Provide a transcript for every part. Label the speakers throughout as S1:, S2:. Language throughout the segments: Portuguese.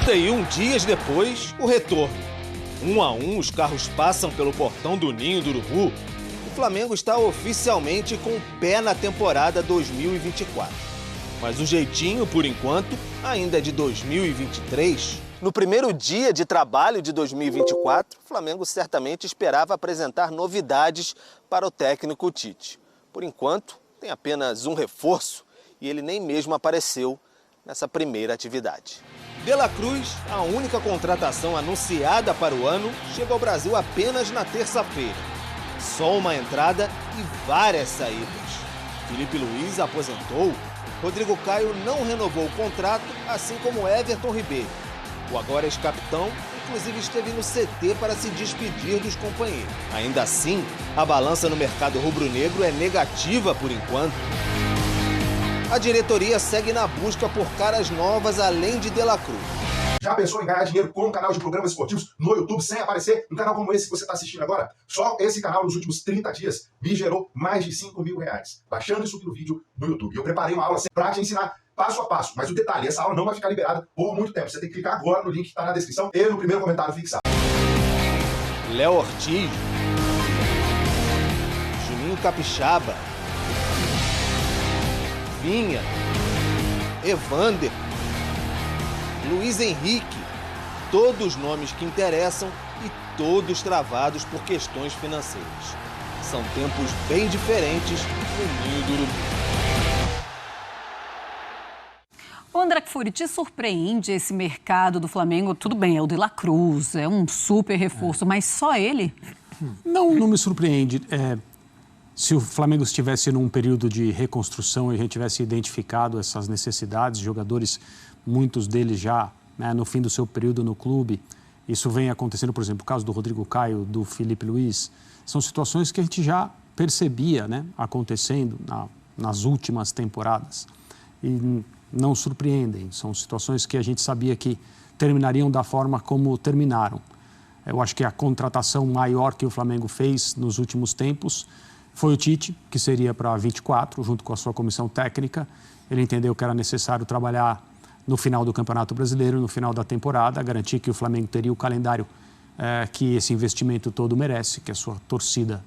S1: 31 dias depois, o retorno. 1 a 1, os carros passam pelo portão do Ninho do Urubu. O Flamengo está oficialmente com o pé na temporada 2024. Mas o jeitinho, por enquanto, ainda é de 2023. No primeiro dia de trabalho de 2024, o Flamengo certamente esperava apresentar novidades para o técnico Tite. Por enquanto, tem apenas um reforço e ele nem mesmo apareceu nessa primeira atividade. De La Cruz, a única contratação anunciada para o ano, chega ao Brasil apenas na terça-feira. Só uma entrada e várias saídas. Felipe Luiz aposentou, Rodrigo Caio não renovou o contrato, assim como Everton Ribeiro. O agora ex-capitão, inclusive, esteve no CT para se despedir dos companheiros. Ainda assim, a balança no mercado rubro-negro é negativa por enquanto. A diretoria segue na busca por caras novas além de La Cruz.
S2: Já pensou em ganhar dinheiro com um canal de programas esportivos no YouTube sem aparecer num canal como esse que você está assistindo agora? Só esse canal nos últimos 30 dias me gerou mais de R$5.000, baixando isso aqui no vídeo no YouTube. Eu preparei uma aula para te ensinar passo a passo, mas o detalhe, essa aula não vai ficar liberada por muito tempo. Você tem que clicar agora no link que está na descrição e no primeiro comentário fixado.
S1: Léo Ortiz, Juninho Capixaba, Vinha, Evander, Luiz Henrique, todos nomes que interessam e todos travados por questões financeiras. São tempos bem diferentes no Ninho do Urubu.
S3: André Kfouri, te surpreende esse mercado do Flamengo? Tudo bem, é o De La Cruz, é um super reforço, mas só ele?
S4: Não me surpreende. Se o Flamengo estivesse num período de reconstrução e a gente tivesse identificado essas necessidades, jogadores, muitos deles já no fim do seu período no clube, isso vem acontecendo, por exemplo, o caso do Rodrigo Caio, do Felipe Luiz, são situações que a gente já percebia acontecendo nas últimas temporadas e não surpreendem, são situações que a gente sabia que terminariam da forma como terminaram. Eu acho que a contratação maior que o Flamengo fez nos últimos tempos foi o Tite, que seria para 24, junto com a sua comissão técnica. Ele entendeu que era necessário trabalhar no final do Campeonato Brasileiro, no final da temporada, garantir que o Flamengo teria o calendário que esse investimento todo merece, que a sua torcida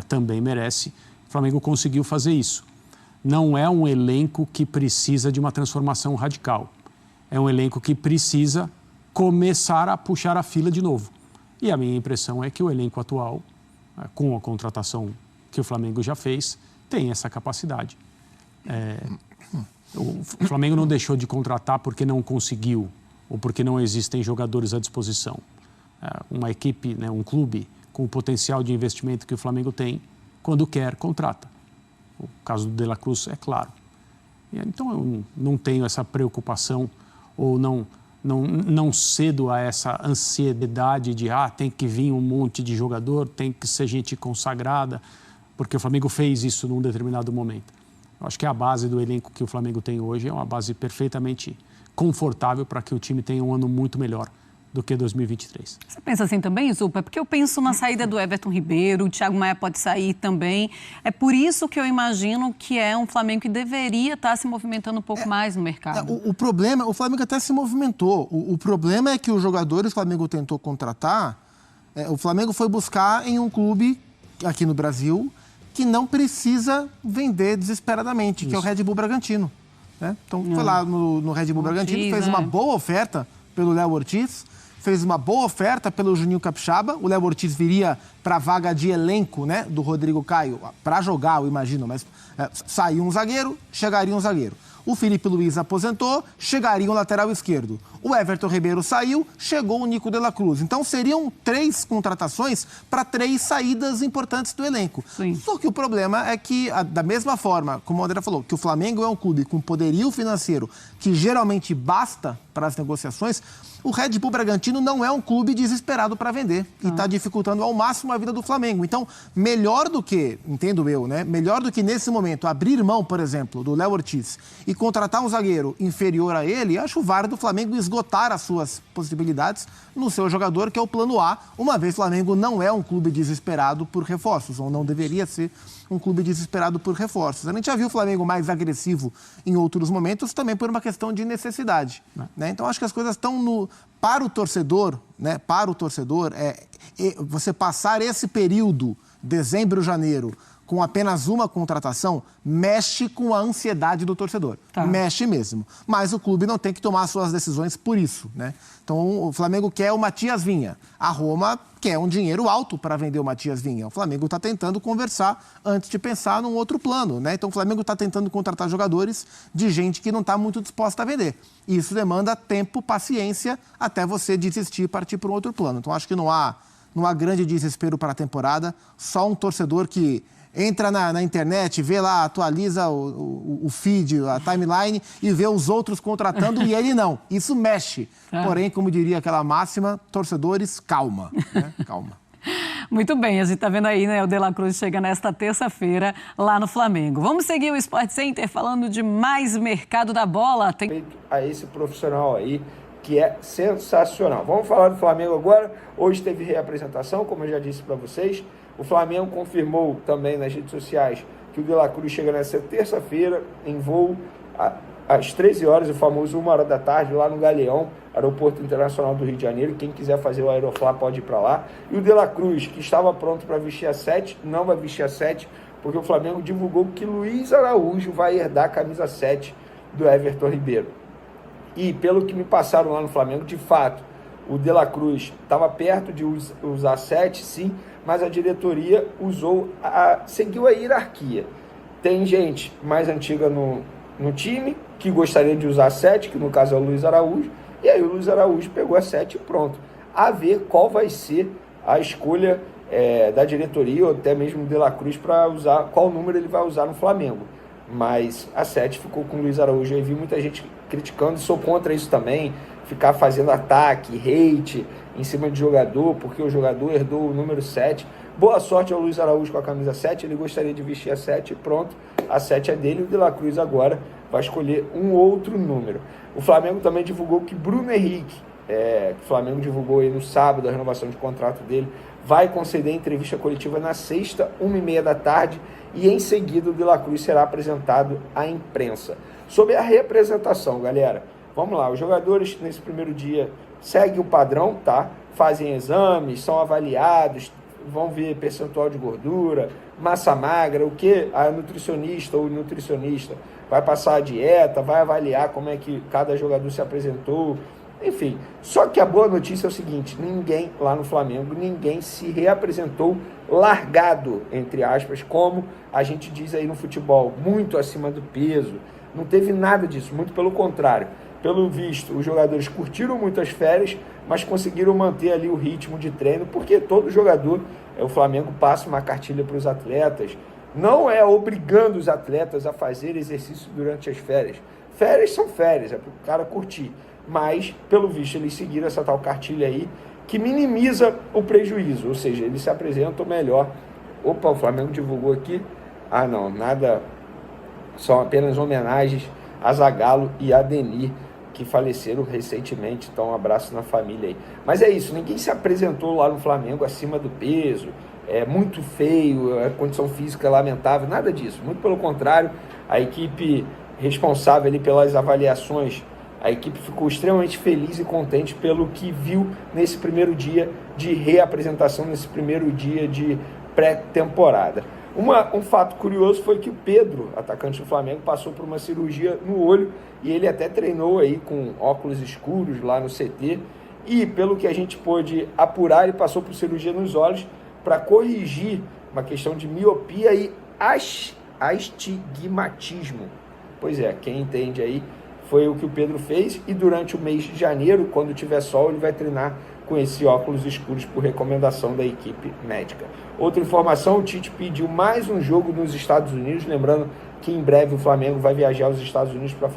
S4: também merece. O Flamengo conseguiu fazer isso. Não é um elenco que precisa de uma transformação radical. É um elenco que precisa começar a puxar a fila de novo. E a minha impressão é que o elenco atual, com a contratação que o Flamengo já fez, tem essa capacidade. O Flamengo não deixou de contratar porque não conseguiu ou porque não existem jogadores à disposição. Uma equipe, um clube com o potencial de investimento que o Flamengo tem, quando quer, contrata. O caso do De La Cruz é claro. Então eu não tenho essa preocupação ou não cedo a essa ansiedade de tem que vir um monte de jogador, tem que ser gente consagrada, porque o Flamengo fez isso num determinado momento. Eu acho que a base do elenco que o Flamengo tem hoje é uma base perfeitamente confortável para que o time tenha um ano muito melhor do que 2023.
S3: Você pensa assim também, Zupa? Porque eu penso na saída do Everton Ribeiro, o Thiago Maia pode sair também. É por isso que eu imagino que é um Flamengo que deveria estar se movimentando um pouco mais no mercado.
S5: O problema, o Flamengo até se movimentou. O problema é que os jogadores que o Flamengo tentou contratar, o Flamengo foi buscar em um clube aqui no Brasil que não precisa vender desesperadamente, que é o Red Bull Bragantino. Então, foi lá no Red Bull Bragantino, fez uma boa oferta pelo Léo Ortiz, fez uma boa oferta pelo Juninho Capixaba. O Léo Ortiz viria para a vaga de elenco do Rodrigo Caio, para jogar, eu imagino, mas saiu um zagueiro, chegaria um zagueiro. O Felipe Luiz aposentou, chegaria um lateral esquerdo. O Everton Ribeiro saiu, chegou o Nico de La Cruz. Então seriam 3 contratações para 3 saídas importantes do elenco.
S3: Sim.
S5: Só que o problema é que, da mesma forma, como o André falou, que o Flamengo é um clube com poderio financeiro que geralmente basta para as negociações, o Red Bull Bragantino não é um clube desesperado para vender e está dificultando ao máximo a vida do Flamengo. Então, melhor do que, entendo eu, melhor do que nesse momento abrir mão, por exemplo, do Léo Ortiz e contratar um zagueiro inferior a ele, acho válido o Flamengo esgotar as suas possibilidades no seu jogador, que é o plano A, uma vez o Flamengo não é um clube desesperado por reforços, ou não deveria ser um clube desesperado por reforços. A gente já viu o Flamengo mais agressivo em outros momentos, também por uma questão de necessidade. Né? Então, acho que as coisas estão para o torcedor, né? Para o torcedor, você passar esse período, dezembro, janeiro, com apenas uma contratação, mexe com a ansiedade do torcedor. Tá. Mexe mesmo. Mas o clube não tem que tomar suas decisões por isso, né? Então, o Flamengo quer o Matias Vinha. A Roma quer um dinheiro alto para vender o Matias Vinha. O Flamengo está tentando conversar antes de pensar num outro plano, né? Então, o Flamengo está tentando contratar jogadores de gente que não está muito disposta a vender. E isso demanda tempo, paciência, até você desistir e partir para um outro plano. Então, acho que não há grande desespero para a temporada. Só um torcedor que entra na internet, vê lá, atualiza o feed, a timeline e vê os outros contratando e ele não. Isso mexe. Porém, como diria aquela máxima, torcedores, calma. Né? Calma.
S3: Muito bem, a gente está vendo aí, né? O De La Cruz chega nesta terça-feira lá no Flamengo. Vamos seguir o Sport Center falando de mais mercado da bola. Tem
S6: a esse profissional aí que é sensacional. Vamos falar do Flamengo agora. Hoje teve reapresentação, como eu já disse para vocês. O Flamengo confirmou também nas redes sociais que o De La Cruz chega nessa terça-feira em voo às 13 horas, o famoso 1h da tarde, lá no Galeão, Aeroporto Internacional do Rio de Janeiro. Quem quiser fazer o Aeroflá pode ir para lá. E o De La Cruz, que estava pronto para vestir a 7, não vai vestir a 7, porque o Flamengo divulgou que Luiz Araújo vai herdar a camisa 7 do Everton Ribeiro. E pelo que me passaram lá no Flamengo, de fato, o De La Cruz estava perto de usar 7, sim, mas a diretoria seguiu a hierarquia. Tem gente mais antiga no time que gostaria de usar 7, que no caso é o Luiz Araújo, e aí o Luiz Araújo pegou a 7 e pronto. A ver qual vai ser a escolha da diretoria ou até mesmo do De La Cruz para usar, qual número ele vai usar no Flamengo. Mas a 7 ficou com o Luiz Araújo. Eu vi muita gente criticando e sou contra isso também, ficar fazendo ataque, hate em cima de jogador, porque o jogador herdou o número 7. Boa sorte ao Luiz Araújo com a camisa 7, ele gostaria de vestir a 7 e pronto, a 7 é dele. O De La Cruz agora vai escolher um outro número. O Flamengo também divulgou que Bruno Henrique, o Flamengo divulgou aí no sábado a renovação de contrato dele, vai conceder entrevista coletiva na sexta, 1h30 da tarde, e em seguida o De La Cruz será apresentado à imprensa. Sobre a representação, galera, vamos lá, os jogadores nesse primeiro dia seguem o padrão, tá? Fazem exames, são avaliados, vão ver percentual de gordura, massa magra, o que a nutricionista ou nutricionista vai passar a dieta, vai avaliar como é que cada jogador se apresentou, enfim. Só que a boa notícia é o seguinte, ninguém lá no Flamengo, ninguém se reapresentou largado, entre aspas, como a gente diz aí no futebol, muito acima do peso. Não teve nada disso, muito pelo contrário. Pelo visto, os jogadores curtiram muito as férias, mas conseguiram manter ali o ritmo de treino, porque todo jogador, o Flamengo passa uma cartilha para os atletas, não é obrigando os atletas a fazer exercício durante as férias. Férias são férias, é para o cara curtir, mas, pelo visto, eles seguiram essa tal cartilha aí, que minimiza o prejuízo, ou seja, eles se apresentam melhor. Opa, o Flamengo divulgou aqui, não, nada, são apenas homenagens a Zagallo e a Denir, que faleceram recentemente, então um abraço na família aí. Mas é isso, ninguém se apresentou lá no Flamengo acima do peso, é muito feio, a condição física é lamentável, nada disso, muito pelo contrário, a equipe responsável ali pelas avaliações, a equipe ficou extremamente feliz e contente pelo que viu nesse primeiro dia de reapresentação, nesse primeiro dia de pré-temporada. Um fato curioso foi que o Pedro, atacante do Flamengo, passou por uma cirurgia no olho e ele até treinou aí com óculos escuros lá no CT e, pelo que a gente pôde apurar, ele passou por cirurgia nos olhos para corrigir uma questão de miopia e astigmatismo. Pois é, quem entende aí, foi o que o Pedro fez e durante o mês de janeiro, quando tiver sol, ele vai treinar com esse óculos escuros por recomendação da equipe médica. Outra informação, o Tite pediu mais um jogo nos Estados Unidos, lembrando que em breve o Flamengo vai viajar aos Estados Unidos para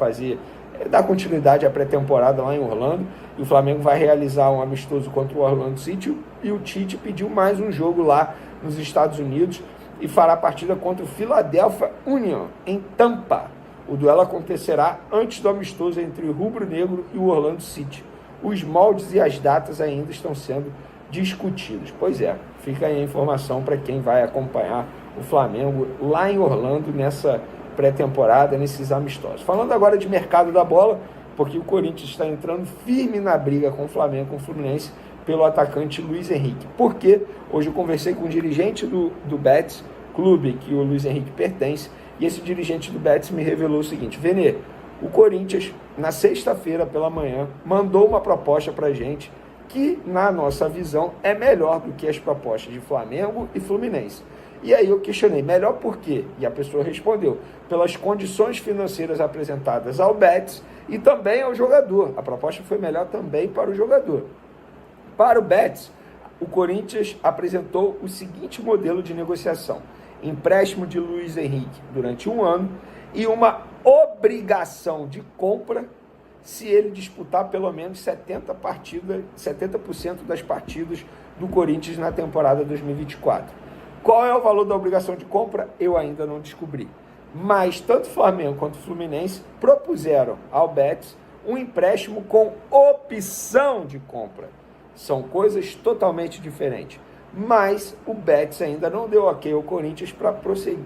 S6: dar continuidade à pré-temporada lá em Orlando, e o Flamengo vai realizar um amistoso contra o Orlando City, e o Tite pediu mais um jogo lá nos Estados Unidos e fará a partida contra o Philadelphia Union, em Tampa. O duelo acontecerá antes do amistoso entre o Rubro Negro e o Orlando City. Os moldes e as datas ainda estão sendo discutidos. Pois é, fica aí a informação para quem vai acompanhar o Flamengo lá em Orlando nessa pré-temporada, nesses amistosos. Falando agora de mercado da bola, porque o Corinthians está entrando firme na briga com o Flamengo, com o Fluminense, pelo atacante Luiz Henrique. Porque hoje eu conversei com um dirigente do Betis, clube que o Luiz Henrique pertence, e esse dirigente do Betis me revelou o seguinte: Vene, o Corinthians, na sexta-feira pela manhã, mandou uma proposta para a gente que, na nossa visão, é melhor do que as propostas de Flamengo e Fluminense. E aí eu questionei, melhor por quê? E a pessoa respondeu, pelas condições financeiras apresentadas ao Betis e também ao jogador. A proposta foi melhor também para o jogador. Para o Betis, o Corinthians apresentou o seguinte modelo de negociação: empréstimo de Luiz Henrique durante 1 ano e uma obrigação de compra se ele disputar pelo menos 70% das partidas do Corinthians na temporada 2024. Qual é o valor da obrigação de compra? Eu ainda não descobri. Mas tanto Flamengo quanto Fluminense propuseram ao Betis um empréstimo com opção de compra. São coisas totalmente diferentes. Mas o Betis ainda não deu ok ao Corinthians para prosseguir,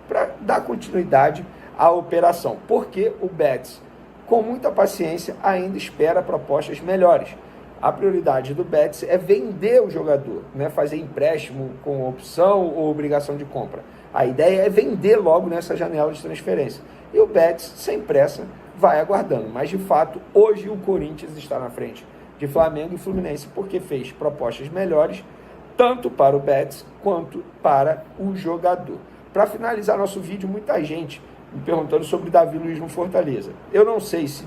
S6: para dar continuidade à operação. Porque o Betis, com muita paciência, ainda espera propostas melhores. A prioridade do Betis é vender o jogador, né? Fazer empréstimo com opção ou obrigação de compra. A ideia é vender logo nessa janela de transferência. E o Betis, sem pressa, vai aguardando. Mas, de fato, hoje o Corinthians está na frente de Flamengo e Fluminense porque fez propostas melhores, tanto para o Betis quanto para o jogador. Para finalizar nosso vídeo, muita gente me perguntando sobre Davi Luiz no Fortaleza. Eu não sei se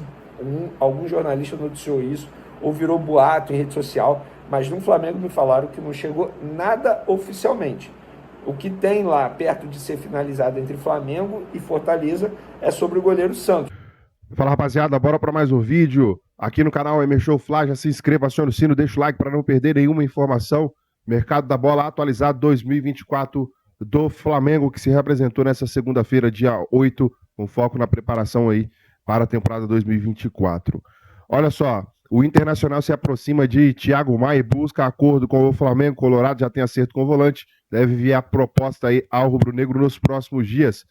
S6: algum jornalista noticiou isso ou virou boato em rede social, mas no Flamengo me falaram que não chegou nada oficialmente. O que tem lá perto de ser finalizado entre Flamengo e Fortaleza é sobre o goleiro Santos.
S7: Fala, rapaziada, bora para mais um vídeo aqui no canal MShow Fla. Já se inscreva, acione o sino, deixa o like para não perder nenhuma informação. Mercado da bola atualizado 2024 do Flamengo, que se representou nessa segunda-feira, dia 8, com foco na preparação aí para a temporada 2024. Olha só, o Internacional se aproxima de Thiago Maia e busca acordo com o Flamengo. Colorado já tem acerto com o volante, deve enviar proposta aí ao rubro-negro nos próximos dias.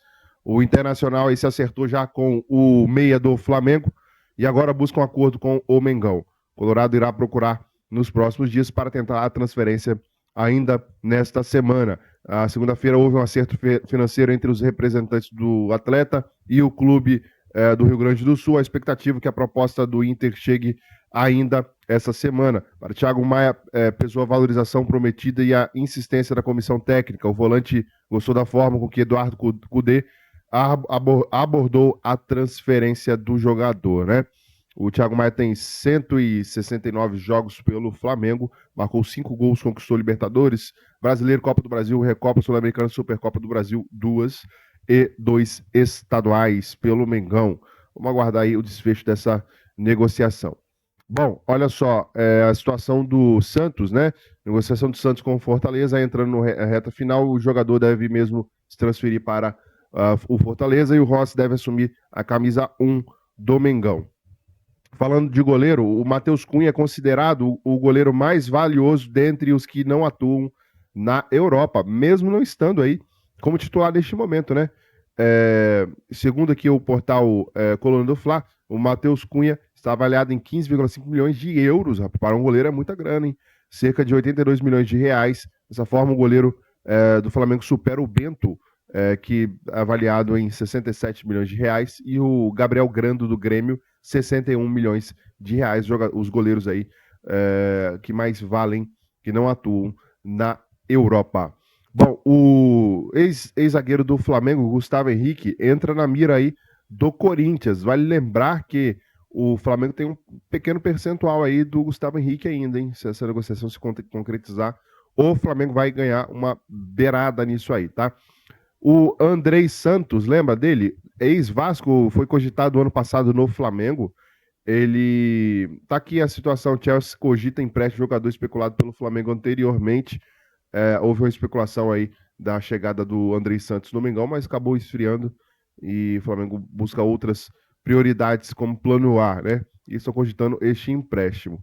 S7: O Internacional aí se acertou já com o meia do Flamengo e agora busca um acordo com o Mengão. Colorado irá procurar nos próximos dias para tentar a transferência ainda nesta semana. A segunda-feira houve um acerto financeiro entre os representantes do atleta e o clube do Rio Grande do Sul. A expectativa é que a proposta do Inter chegue ainda essa semana. Para Thiago Maia, pesou a valorização prometida e a insistência da comissão técnica. O volante gostou da forma com que Eduardo Cudê abordou a transferência do jogador, né? O Thiago Maia tem 169 jogos pelo Flamengo, marcou 5 gols, conquistou Libertadores, Brasileiro, Copa do Brasil, Recopa Sul-Americana, Supercopa do Brasil, 2 e 2 estaduais pelo Mengão. Vamos aguardar aí o desfecho dessa negociação. Bom, olha só, a situação do Santos, né? Negociação do Santos com o Fortaleza, entrando na reta final, o jogador deve mesmo se transferir para o Fortaleza e o Rossi deve assumir a camisa 1 do Mengão. Falando de goleiro, o Matheus Cunha é considerado o goleiro mais valioso dentre os que não atuam na Europa, mesmo não estando aí como titular neste momento, né? Segundo aqui o portal Coluna do Fla, o Matheus Cunha está avaliado em 15,5 milhões de euros. Para um goleiro é muita grana, hein? Cerca de 82 milhões de reais. Dessa forma, o goleiro do Flamengo supera o Bento, que é avaliado em 67 milhões de reais, e o Gabriel Grando do Grêmio, 61 milhões de reais. Os goleiros aí que mais valem, que não atuam na Europa. Bom, o ex-zagueiro do Flamengo, Gustavo Henrique, entra na mira aí do Corinthians. Vale lembrar que o Flamengo tem um pequeno percentual aí do Gustavo Henrique ainda, hein? Se essa negociação se concretizar, o Flamengo vai ganhar uma beirada nisso aí, tá? O Andrei Santos, lembra dele? Ex-Vasco, foi cogitado ano passado no Flamengo. Ele... Tá aqui a situação, o Chelsea cogita empréstimo jogador especulado pelo Flamengo anteriormente. Houve uma especulação aí da chegada do Andrei Santos no Mengão, mas acabou esfriando e o Flamengo busca outras prioridades como plano A, né? E estão cogitando este empréstimo.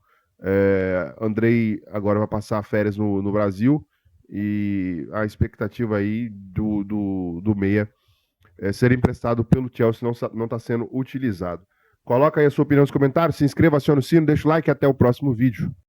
S7: Andrei agora vai passar férias no Brasil e a expectativa aí do meia ser emprestado pelo Chelsea não está sendo utilizado. Coloca aí a sua opinião nos comentários, se inscreva, acione o sino, deixa o like e até o próximo vídeo.